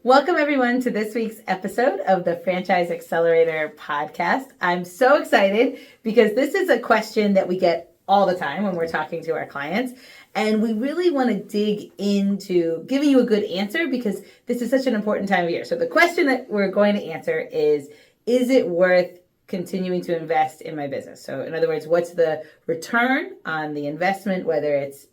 Welcome, everyone, to this week's episode of the Franchise Accelerator podcast. I'm so excited because this is a question that we get all the time when we're talking to our clients. And we really want to dig into giving you a good answer because this is such an important time of year. So the question that we're going to answer is it worth continuing to invest in my business? So in other words, what's the return on the investment, whether it's,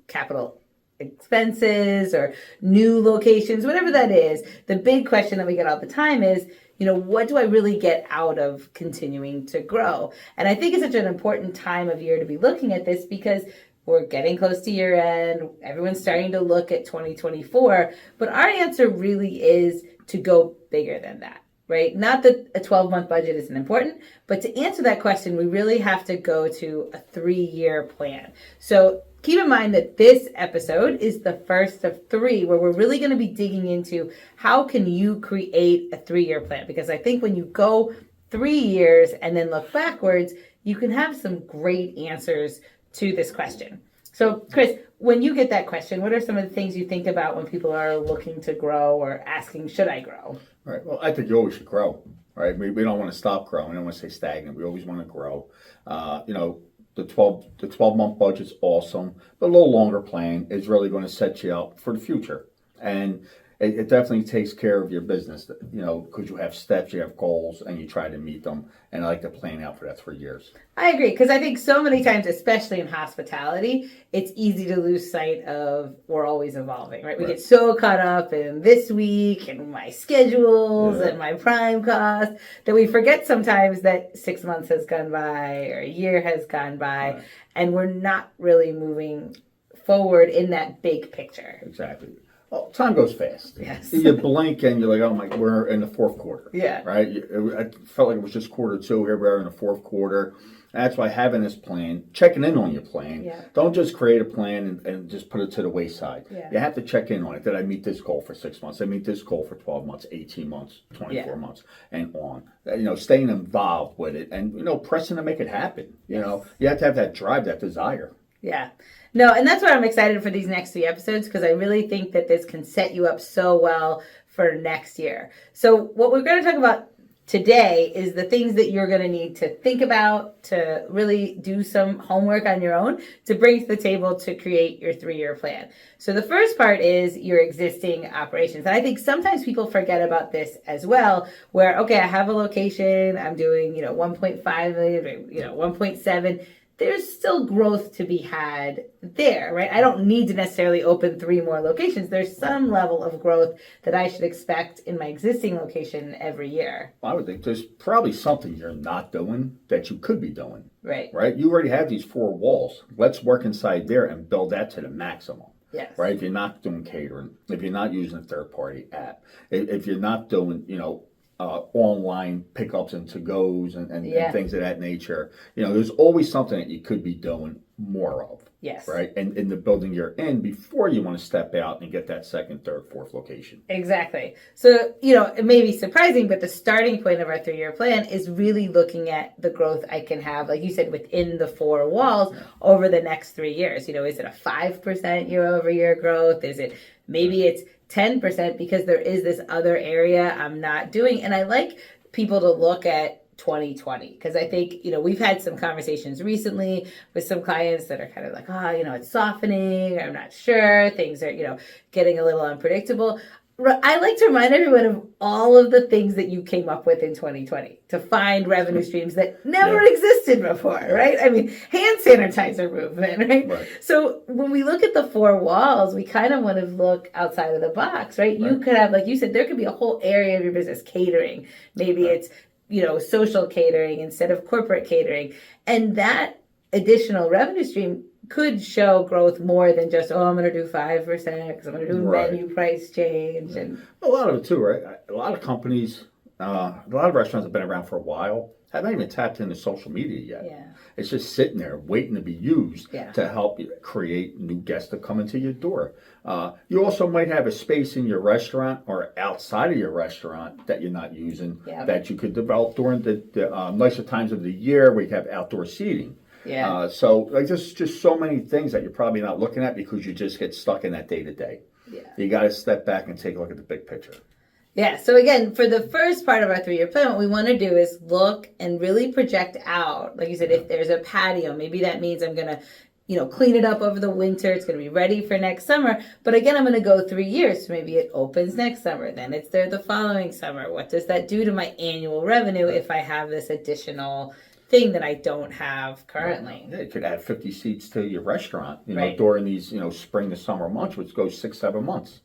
capital expenses or new locations, whatever that is. The big question that we get all the time is, what do I really get out of continuing to grow? And I think it's such an important time of year to be looking at this because we're getting close to year end. Everyone's starting to look at 2024. But our answer really is to go bigger than that. Right? Not that a 12-month budget isn't important, but to answer that question, we really have to go to a 3-year plan. So keep in mind that this episode is the first of 3 where we're really going to be digging into how can you create a 3-year plan? Because I think when you go 3 years and then look backwards, you can have some great answers to this question. So, Chris, when you get that question, what are some of the things you think about when people are looking to grow or asking, should I grow? Right. Well, I think you always should grow, right? We don't want to stop growing. We don't want to stay stagnant. We always want to grow. The 12-month budget's awesome, but a little longer plan is really going to set you up for the future. And it definitely takes care of your business, because you have steps, you have goals, and you try to meet them. And I like to plan out for that 3 years. I agree, because I think so many times, especially in hospitality, it's easy to lose sight of we're always evolving, right? We get so caught up in this week and my schedules and my prime costs that we forget sometimes that 6 months has gone by or a year has gone by, and we're not really moving forward in that big picture. Exactly. Well, time goes fast. Yes. You blink and you're like, oh my, we're in the fourth quarter. Yeah. Right? I felt like it was just quarter 2. Here we are in the fourth quarter. That's why having this plan, checking in on your plan. Yeah. Don't just create a plan and just put it to the wayside. Yeah. You have to check in on it. Did I meet this goal for 6 months? Did I meet this goal for 12 months, 18 months, 24 months, and on. Staying involved with it and, pressing to make it happen. You have to have that drive, that desire. Yeah. No, and that's why I'm excited for these next 3 episodes, because I really think that this can set you up so well for next year. So what we're going to talk about today is the things that you're going to need to think about, to really do some homework on your own, to bring to the table to create your 3-year plan. So the first part is your existing operations. And I think sometimes people forget about this as well, where, okay, I have a location, I'm doing, 1.5 million, 1.7. There's still growth to be had there, right? I don't need to necessarily open 3 more locations. There's some level of growth that I should expect in my existing location every year. I would think there's probably something you're not doing that you could be doing. Right. Right? You already have these 4 walls. Let's work inside there and build that to the maximum. Yes. Right? If you're not doing catering, if you're not using a third-party app, if you're not doing, online pickups and to-goes and things of that nature. There's always something that you could be doing more of. Yes. Right? And in the building you're in before you want to step out and get that 2nd, 3rd, 4th location. Exactly. So, it may be surprising, but the starting point of our 3-year plan is really looking at the growth I can have, like you said, within the 4 walls over the next 3 years. Is it a 5% year-over-year growth? Is it maybe it's 10% because there is this other area I'm not doing? And I like people to look at 2020 because I think, we've had some conversations recently with some clients that are kind of like, it's softening, I'm not sure, things are, getting a little unpredictable. I like to remind everyone of all of the things that you came up with in 2020 to find revenue streams that never existed before, right? I mean, hand sanitizer movement, right? So when we look at the 4 walls, we kind of want to look outside of the box, right? You could have, like you said, there could be a whole area of your business, catering. Maybe it's, social catering instead of corporate catering. And that additional revenue stream could show growth more than just, I'm going to do 5% because I'm going to do menu price change. And a lot of it too, right? A lot of companies, a lot of restaurants have been around for a while, haven't even tapped into social media yet. Yeah. It's just sitting there waiting to be used to help you create new guests to come into your door. You also might have a space in your restaurant or outside of your restaurant that you're not using that you could develop during the nicer times of the year where you have outdoor seating. Yeah. So like just so many things that you're probably not looking at because you just get stuck in that day to day. Yeah. You got to step back and take a look at the big picture. Yeah. So again, for the first part of our 3-year plan, what we want to do is look and really project out. Like you said, if there's a patio, maybe that means I'm going to, clean it up over the winter. It's going to be ready for next summer. But again, I'm going to go 3 years. So maybe it opens next summer. Then it's there the following summer. What does that do to my annual revenue if I have this additional thing that I don't have currently? Yeah, you could add 50 seats to your restaurant, Right. during these, spring to summer months, which goes 6, 7 months.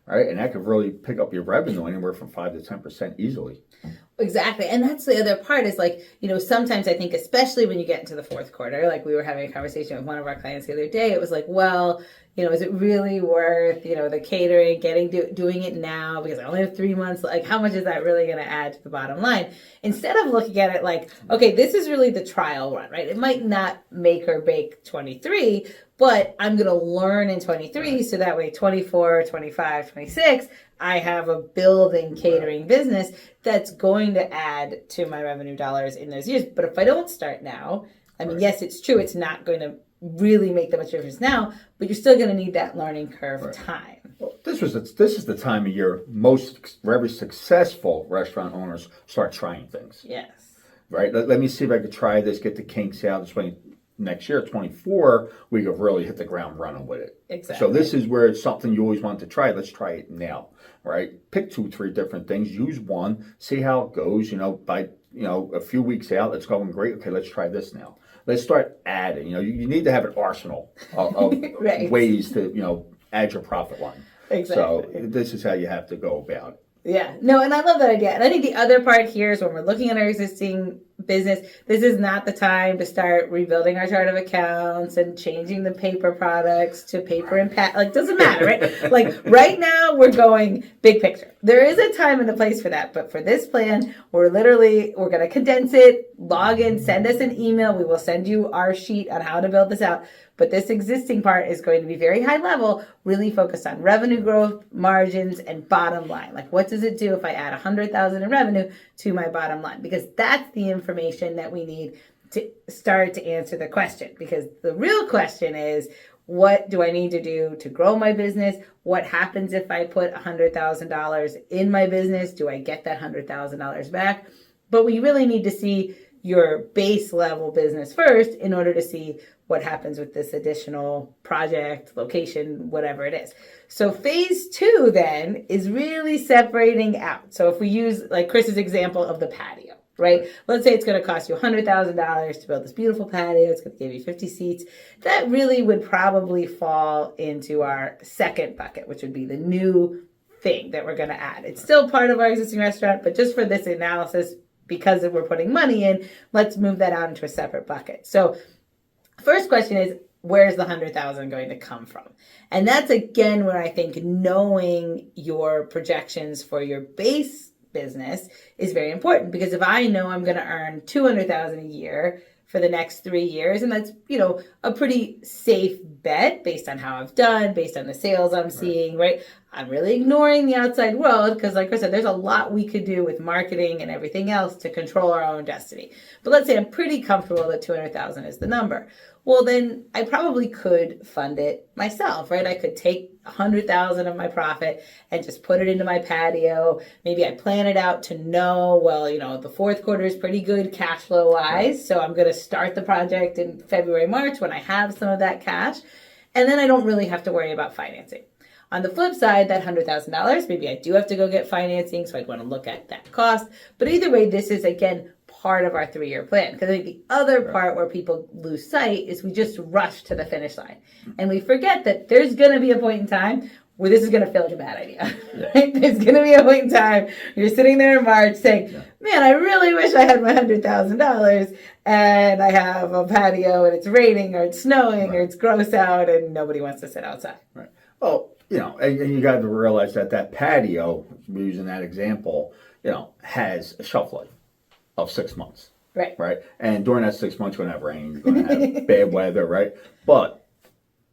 Right, and that could really pick up your revenue anywhere from 5 to 10% easily. Exactly. And that's the other part is like, sometimes I think, especially when you get into the fourth quarter, like we were having a conversation with one of our clients the other day, it was like, well, is it really worth, the catering, doing it now because I only have 3 months? Like, how much is that really going to add to the bottom line? Instead of looking at it like, okay, this is really the trial run, right? It might not make or break 23, but I'm going to learn in 23. So that way, 24, 25, 26, I have a building catering business that's going to add to my revenue dollars in those years. But if I don't start now, I mean, yes, it's true. It's not going to really make that much difference now, but you're still going to need that learning curve time. Well, this is the time of year most very successful restaurant owners start trying things. Yes. Right. Let me see if I could try this, get the kinks out. This way, next year, 24, we could really hit the ground running with it. Exactly. So this is where it's something you always want to try. Let's try it now. Right. Pick 2, 3 different things. Use one. See how it goes. By a few weeks out, it's going great. Okay, let's try this now. Let's start adding. You need to have an arsenal of right. ways to add your profit line. Exactly. So this is how you have to go about it. Yeah, no, and I love that idea. And I think the other part here is when we're looking at our existing business, this is not the time to start rebuilding our chart of accounts and changing the paper products to paper and like, doesn't matter, right? Like right now we're going big picture. There is a time and a place for that, but for this plan, we're going to condense it, log in, send us an email. We will send you our sheet on how to build this out. But this existing part is going to be very high level, really focused on revenue growth, margins, and bottom line. Like, what does it do if I add $100,000 in revenue to my bottom line? Because that's the information that we need to start to answer the question. Because the real question is, what do I need to do to grow my business? What happens if I put $100,000 in my business? Do I get that $100,000 back? But we really need to see your base level business first in order to see what happens with this additional project, location, whatever it is. So phase 2 then is really separating out. So if we use like Chris's example of the patio, right? Let's say it's going to cost you $100,000 to build this beautiful patio. It's going to give you 50 seats. That really would probably fall into our second bucket, which would be the new thing that we're going to add. It's still part of our existing restaurant, but just for this analysis, because we're putting money in, let's move that out into a separate bucket. So first question is, where's the $100,000 going to come from? And that's again where I think knowing your projections for your base business is very important, because if I know I'm going to earn $200,000 a year for the next 3 years, and that's a pretty safe bet based on how I've done, based on the sales I'm seeing, right? I'm really ignoring the outside world because, like I said, there's a lot we could do with marketing and everything else to control our own destiny. But let's say I'm pretty comfortable that 200,000 is the number. Well, then I probably could fund it myself, right? I could take 100,000 of my profit and just put it into my patio. Maybe I plan it out to know, well, the fourth quarter is pretty good cash flow wise. So I'm going to start the project in February, March when I have some of that cash. And then I don't really have to worry about financing. On the flip side, that $100,000, maybe I do have to go get financing, so I'd want to look at that cost. But either way, this is, again, part of our 3-year plan. Because I think the other part where people lose sight is we just rush to the finish line. And we forget that there's going to be a point in time where this is going to feel like a bad idea. Right? There's going to be a point in time you're sitting there in March saying, man, I really wish I had my $100,000 and I have a patio and it's raining or it's snowing or it's gross out and nobody wants to sit outside. Right. Well, and you got to realize that patio, we're using that example, has a shelf life of 6 months. Right. Right. And during that 6 months, you're going to have rain, you're going to have bad weather, right? But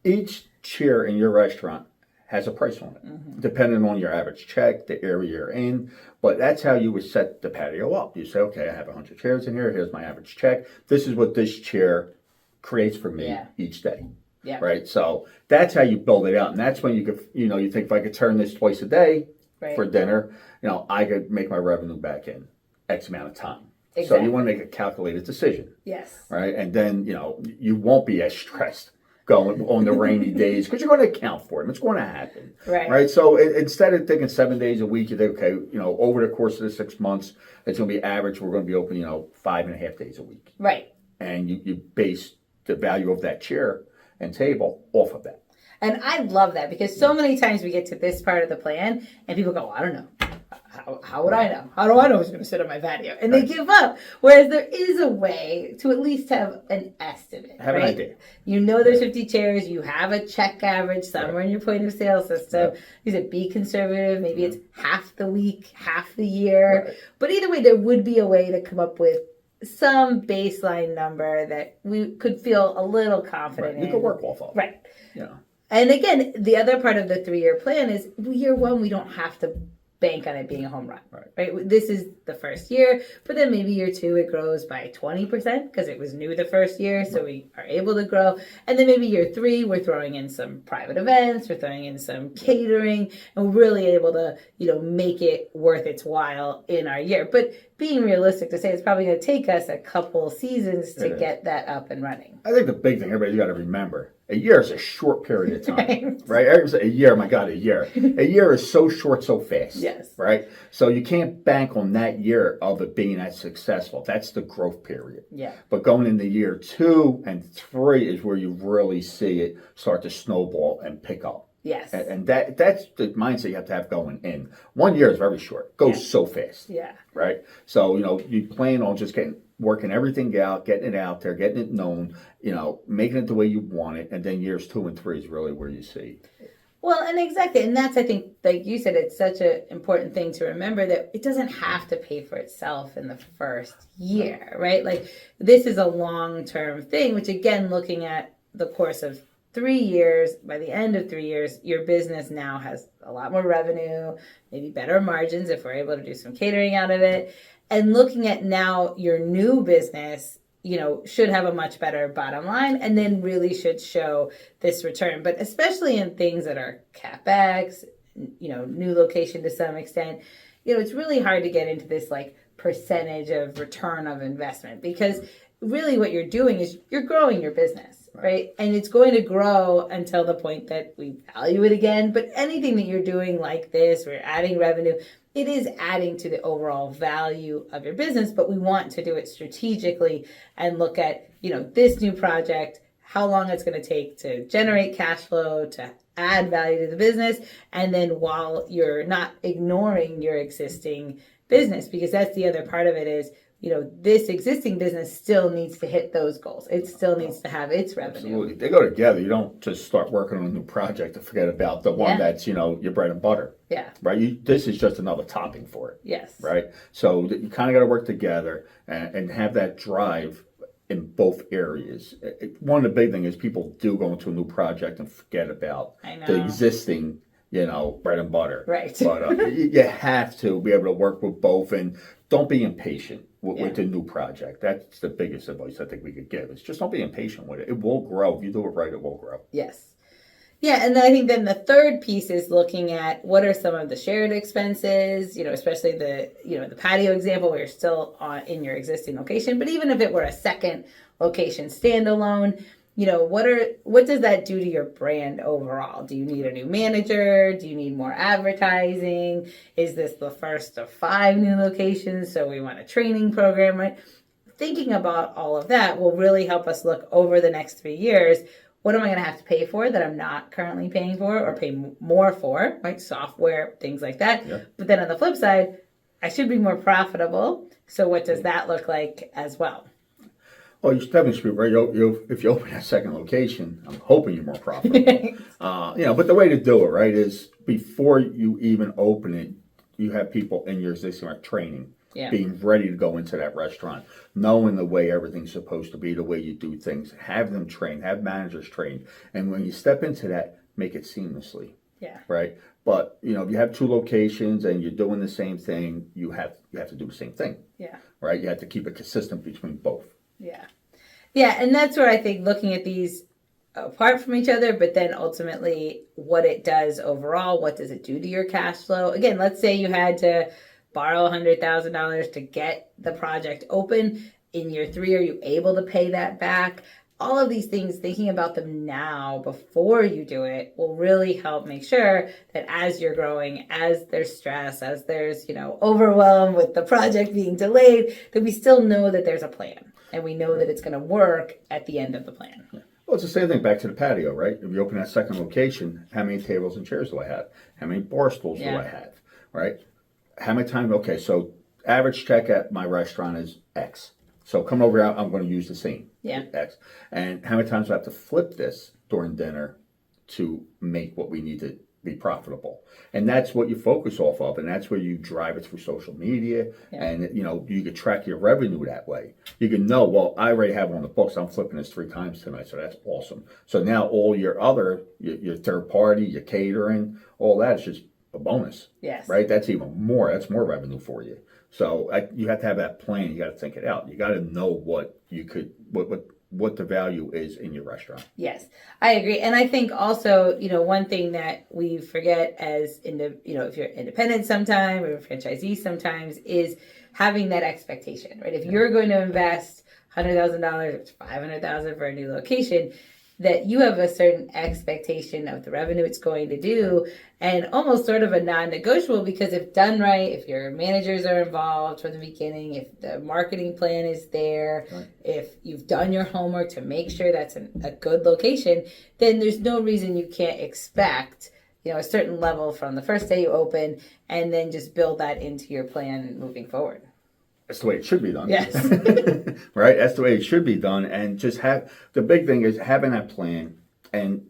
each chair in your restaurant has a price on it, depending on your average check, the area you're in. But that's how you would set the patio up. You say, okay, I have 100 chairs in here. Here's my average check. This is what this chair creates for me Yeah. each day. Yeah. Right. So that's how you build it out. And that's when you could, you think if I could turn this twice a day for dinner, I could make my revenue back in X amount of time. Exactly. So you want to make a calculated decision. Yes. Right. And then, you won't be as stressed going on the rainy days because you're going to account for it. It's going to happen. Right. So instead of thinking 7 days a week, you think, okay, over the course of the 6 months, it's going to be average. We're going to be open, 5.5 days a week. Right. And you base the value of that chair and table off of that. And I love that because so many times we get to this part of the plan and people go, I don't know. How would I know? How do I know who's going to sit on my patio? And they give up. Whereas there is a way to at least have an estimate. Have an idea. There's 50 chairs. You have a check average somewhere in your point of sale system. You said be conservative. Maybe it's half the week, half the year. Right. But either way, there would be a way to come up with some baseline number that we could feel a little confident in. You could work off of. Right. Yeah. And again, the other part of the 3-year plan is year one, we don't have to bank on it being a home run. Right. This is the first year, but then maybe year two, it grows by 20% because it was new the first year. So we are able to grow. And then maybe year three, we're throwing in some private events, we're throwing in some catering, and we're really able to, make it worth its while in our year. But being realistic to say it's probably going to take us a couple seasons to get that up and running. I think the big thing everybody's got to remember, a year is a short period of time, right? Everybody say, a year, my God, a year. A year is so short, so fast. Yes. Right? So you can't bank on that year of it being that successful. That's the growth period. Yeah. But going into year 2 and 3 is where you really see it start to snowball and pick up. Yes. And that's the mindset you have to have going in. 1 year is very short. It goes so fast. Yeah. Right? So, you plan on just working everything out, getting it out there, getting it known, making it the way you want it. And then years 2 and 3 is really where you see. Well, and exactly. And that's, I think, like you said, it's such an important thing to remember that it doesn't have to pay for itself in the first year, right? Like this is a long-term thing, which again, looking at the course of 3 years, by the end of 3 years, your business now has a lot more revenue, maybe better margins if we're able to do some catering out of it. And looking at now your new business, should have a much better bottom line and then really should show this return. But especially in things that are CapEx, new location to some extent, it's really hard to get into this like percentage of return of investment because really what you're doing is you're growing your business, right? And it's going to grow until the point that we value it again. But anything that you're doing like this, we're adding revenue, it is adding to the overall value of your business, but we want to do it strategically and look at, this new project, how long it's going to take to generate cash flow, to add value to the business, and then while you're not ignoring your existing business, because that's the other part of it is, this existing business still needs to hit those goals. It still needs to have its revenue. Absolutely. They go together. You don't just start working on a new project to forget about the one that's, your bread and butter. Yeah. Right? This is just another topping for it. Yes. Right? So you kind of got to work together and have that drive in both areas. One of the big things is people do go into a new project and forget about the existing bread and butter. Right. But you have to be able to work with both and don't be impatient with the new project. That's the biggest advice I think we could give is just don't be impatient with it. It will grow. If you do it right, it will grow. Yes. Yeah, and I think then the third piece is looking at what are some of the shared expenses, especially the patio example where you're still in your existing location. But even if it were a second location standalone, what does that do to your brand overall? Do you need a new manager? Do you need more advertising? Is this the first of 5 new locations? So we want a training program, right? Thinking about all of that will really help us look over the next 3 years. What am I going to have to pay for that I'm not currently paying for or pay more for, right? Software, things like that. Yeah. But then on the flip side, I should be more profitable. So what does that look like as well? Well, you definitely should, right? If you open a second location, I'm hoping you're more profitable. But the way to do it, right, is before you even open it, you have people in your existing training, being ready to go into that restaurant, knowing the way everything's supposed to be, the way you do things, have them trained, have managers trained. And when you step into that, make it seamlessly. Yeah. Right? But, if you have 2 locations and you're doing the same thing, you have to do the same thing. Yeah. Right? You have to keep it consistent between both. Yeah. Yeah, and that's where I think looking at these apart from each other, but then ultimately what it does overall, what does it do to your cash flow? Again, let's say you had to borrow $100,000 to get the project open. In year 3, are you able to pay that back? All of these things, thinking about them now before you do it will really help make sure that as you're growing, as there's stress, as there's, overwhelm with the project being delayed, that we still know that there's a plan and we know that it's going to work at the end of the plan. Yeah. Well, it's the same thing back to the patio, right? If you open that second location, how many tables and chairs do I have? How many bar stools do I have, right? How many times? Okay, so average check at my restaurant is X. So come over here, I'm going to use the same X. And how many times do I have to flip this during dinner to make what we need to be profitable? And that's what you focus off of, and that's where you drive it through social media. And you can track your revenue that way. You can know, well, I already have on the books, I'm flipping this 3 times tonight, so that's awesome. So now all your other, your third party, your catering, all that is just a bonus. Yes. Right? That's even more. That's more revenue for you. So you have to have that plan. You got to think it out. You got to know what you could, what the value is in your restaurant. Yes, I agree. And I think also, one thing that we forget as if you're independent sometime or a franchisee sometimes is having that expectation, right? If you're going to invest $100,000 or $500,000 for a new location, that you have a certain expectation of the revenue it's going to do, and almost sort of a non-negotiable, because if done right, if your managers are involved from the beginning, if the marketing plan is there, if you've done your homework to make sure that's a good location, then there's no reason you can't expect a certain level from the first day you open, and then just build that into your plan moving forward. That's the way it should be done. Yes. Right? That's the way it should be done. And just the big thing is having that plan, and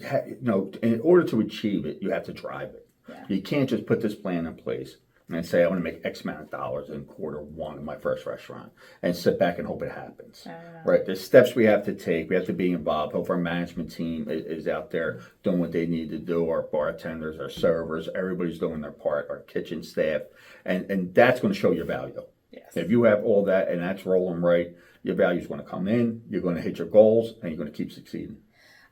in order to achieve it, you have to drive it. Yeah. You can't just put this plan in place and say, I want to make X amount of dollars in Q1 of my first restaurant and sit back and hope it happens. Right? There's steps we have to take. We have to be involved. Hope our management team is out there doing what they need to do. Our bartenders, our servers, everybody's doing their part, our kitchen staff. And that's going to show your value. Yes. If you have all that and that's rolling right, your value is going to come in, you're going to hit your goals, and you're going to keep succeeding.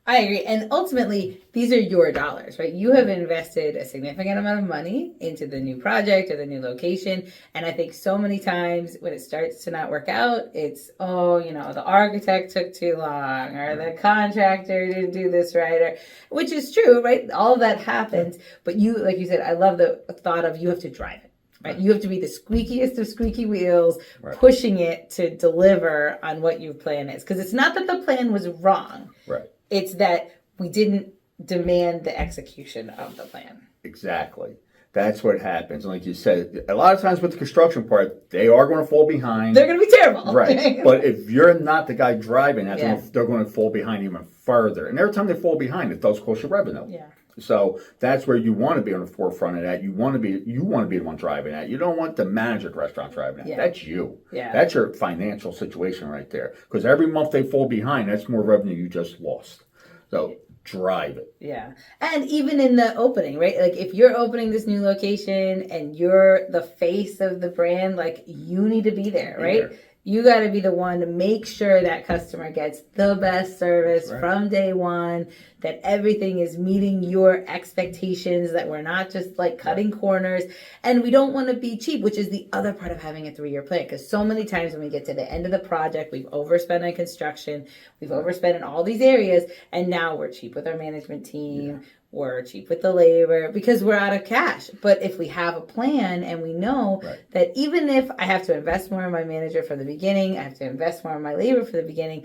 I agree. And ultimately, these are your dollars, right? You have invested a significant amount of money into the new project or the new location. And I think so many times when it starts to not work out, it's, the architect took too long, or the contractor didn't do this right, which is true, right? All of that happens. But you, like you said, I love the thought of you have to drive it. Right? You have to be the squeakiest of squeaky wheels, pushing it to deliver on what your plan is. Because it's not that the plan was wrong. Right. It's that we didn't demand the execution of the plan. Exactly. That's what happens. And like you said, a lot of times with the construction part, they are going to fall behind. They're going to be terrible. Right. But if you're not the guy driving, they're going to fall behind even further. And every time they fall behind, it does cost you revenue. Yeah. So that's where you want to be on the forefront of that. You want to be the one driving that. You don't want the manager at the restaurant driving that. Yeah. That's you. Yeah. That's your financial situation right there. Because every month they fall behind, that's more revenue you just lost. So drive it. Yeah. And even in the opening, right? Like if you're opening this new location and you're the face of the brand, like you need to be there, right? You got to be the one to make sure that customer gets the best service from day one, that everything is meeting your expectations, that we're not just like cutting corners. And we don't want to be cheap, which is the other part of having a 3-year plan. Because so many times when we get to the end of the project, we've overspent on construction, we've overspent in all these areas, and now we're cheap with our management team. Yeah. We're cheap with the labor because we're out of cash. But if we have a plan and we know that even if I have to invest more in my manager from the beginning, I have to invest more in my labor from the beginning,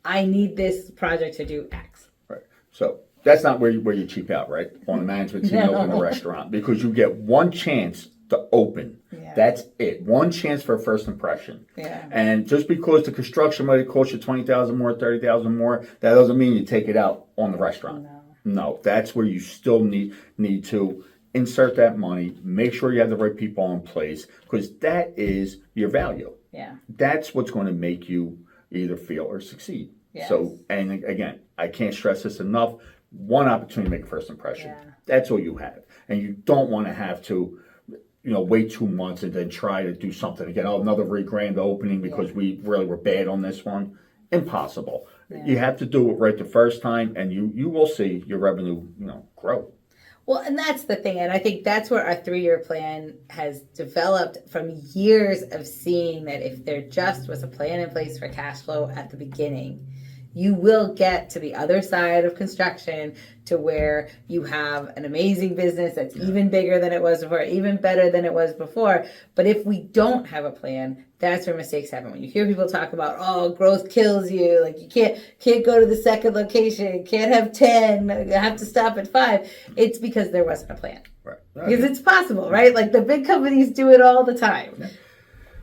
I need this project to do X. Right. So that's not where you cheap out, right? On the management team, open a restaurant, because you get one chance to open. Yeah. That's it. One chance for a first impression. Yeah. And just because the construction might cost you $20,000 more, $30,000 more, that doesn't mean you take it out on the restaurant. No, that's where you still need to insert that money, make sure you have the right people in place, because that is your value. Yeah. That's what's going to make you either fail or succeed. Yes. So, and again, I can't stress this enough, one opportunity to make a first impression. Yeah. That's all you have. And you don't want to have to, wait 2 months and then try to do something again. Oh, another grand opening because we really were bad on this one. Impossible. Yeah. You have to do it right the first time, and you will see your revenue, grow. Well, and that's the thing. And I think that's where our 3-year plan has developed from years of seeing that if there just was a plan in place for cash flow at the beginning, you will get to the other side of construction to where you have an amazing business that's even bigger than it was before, even better than it was before. But if we don't have a plan, that's where mistakes happen. When you hear people talk about, oh, growth kills you, like you can't go to the second location, can't have 10, you have to stop at 5. It's because there wasn't a plan. Right. Because it's possible, right? Like the big companies do it all the time. Yeah.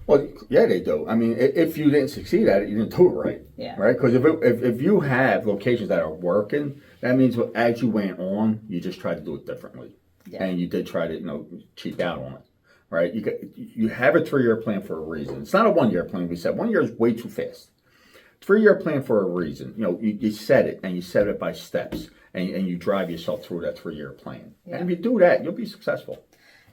Well, yeah, they do. I mean, if you didn't succeed at it, you didn't do it right. Yeah. Right? Because if you have locations that are working, that means as you went on, you just tried to do it differently. Yeah. And you did try to, cheap out on it. Right? You have a 3-year plan for a reason. It's not a 1-year plan. We said 1 year is way too fast. 3-year plan for a reason. You set it, and you set it by steps, and you drive yourself through that 3-year plan. Yeah. And if you do that, you'll be successful.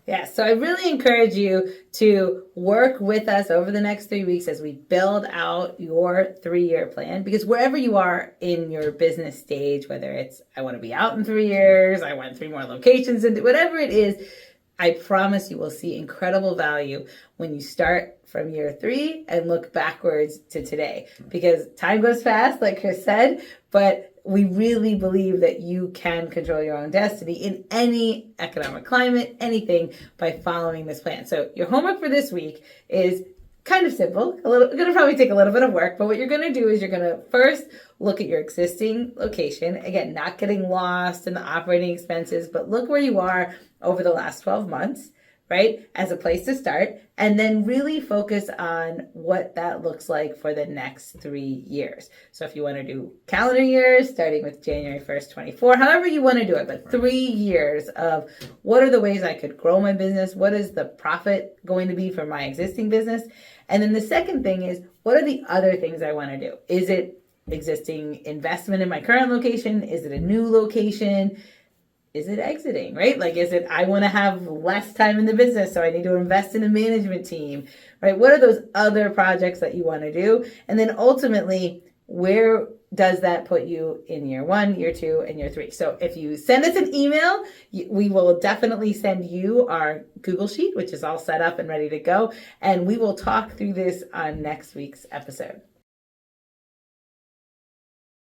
Yeah, so I really encourage you to work with us over the next 3 weeks as we build out your 3-year plan. Because wherever you are in your business stage, whether it's I want to be out in 3 years, I want 3 more locations, and whatever it is, I promise you will see incredible value when you start from year 3 and look backwards to today. Because time goes fast, like Chris said, but we really believe that you can control your own destiny in any economic climate, anything, by following this plan. So your homework for this week is kind of simple. Going to probably take a little bit of work, but what you're going to do is you're going to first look at your existing location. Again, not getting lost in the operating expenses, but look where you are over the last 12 months, right, as a place to start, and then really focus on what that looks like for the next 3 years. So if you want to do calendar years, starting with January 1st, 24, however you want to do it, but 3 years of what are the ways I could grow my business? What is the profit going to be for my existing business? And then the second thing is, what are the other things I want to do? Is it existing investment in my current location? Is it a new location? Is it exiting, right? Like, is it, I want to have less time in the business, so I need to invest in a management team, right? What are those other projects that you want to do? And then ultimately, where does that put you in year 1, year 2, and year 3? So if you send us an email, we will definitely send you our Google Sheet, which is all set up and ready to go. And we will talk through this on next week's episode.